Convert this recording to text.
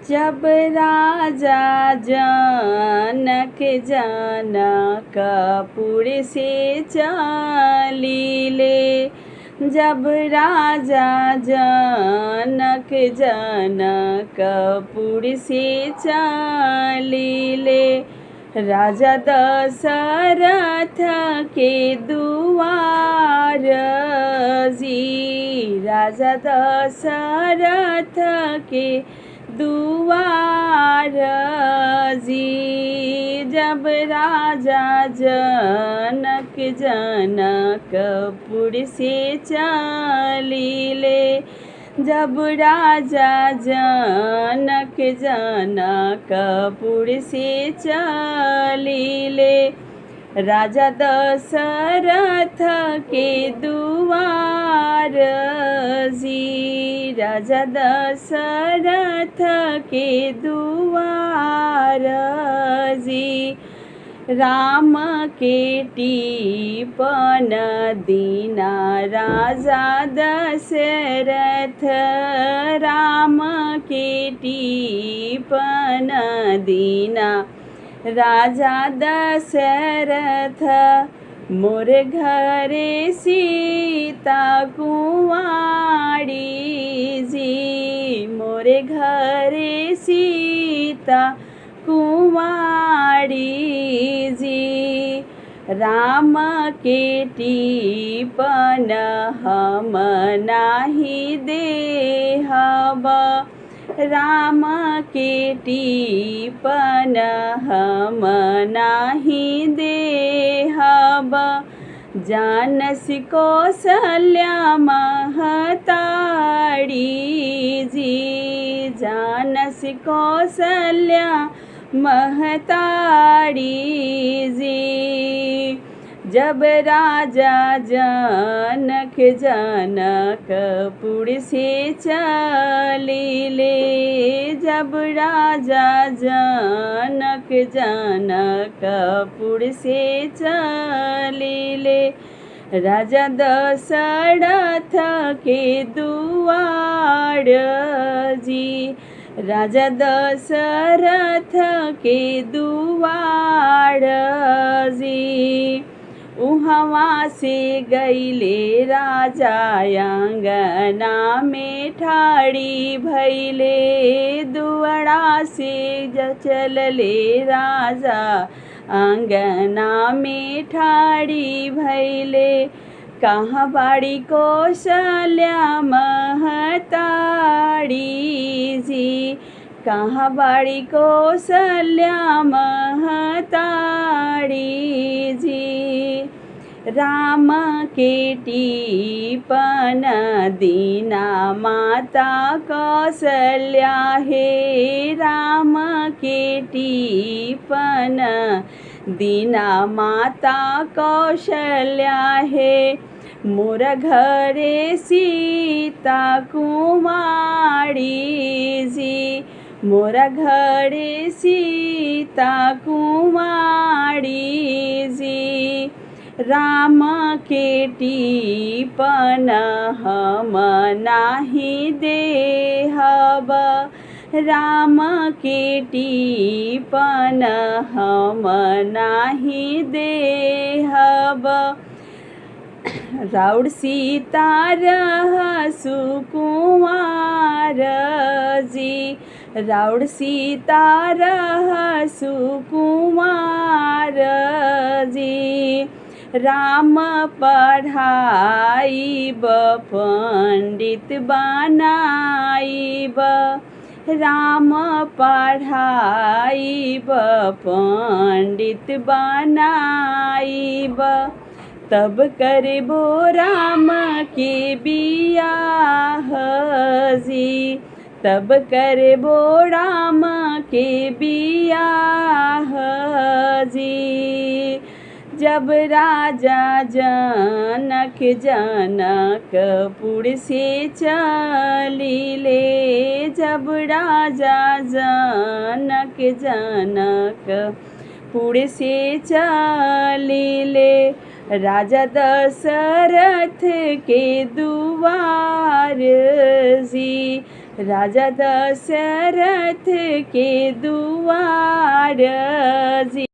जब राजा जनक जनकपुर से चलिले, जब राजा जनक जनकपुर से चलिले, राजा दशरथ के दुआर जी, राजा दशरथ के दुआर जी, जब राजा जनक जनकपुर से चलिले, जब राजा जनक जनकपुर से चलिले, राजा दशरथ के दुआर जी, राजा दशरथ के दुआर जी, राम के टीपन दीना राजा दशरथ, राम के टीपन दीना राजा दशरथ, मोर घरे सीता कुंवारी जी, मोर घरे सीता कुंवारी जी, राम के टीपन हम नाही देहब, राम के टीपन हम नाही देहब, जानसी कौशल्या महतारी जी, जानसी कौशल्या महतारी जी, जब राजा जनक जनकपुर से चलिले, जब राजा जनक जनकपुर से चलिले, राजा दशरथ के दुआर जी, राजा दशरथ के दुआर जी, उहवा से गईले राजा आंगना में ठाड़ी भैले, दुआरा से चलले राजा आंगना में ठाड़ी भैले, कहाँ बाड़ी कौशल्या महतारी जी, कहाँ बाड़ी कौशल्या महतारी जी, राम के टीपन दीना माता कौशल्या हे, राम के टीपन दीना माता कौशल्या हे, मोर घरे सीता कुंवारी जी, मोर घरे सीता कुंवारी जी, राम के टीपन हम नाही देहब, राम के टीपन हम नाही देहब, राउर सीता रहसु कुंवार जी, राउर सीता रहसु कुंवार जी, राम पढ़ाईब पंडित बनाईब, राम पढ़ाईब पंडित बनाईब, तब करबो राम के बियाह जी, तब करबो राम के बियाह जी, जब राजा जनक जनकपुर से चलिले, जब राजा जनक जनकपुर से चलिले, राजा दशरथ के दुआर जी, राजा दशरथ के दुआर जी।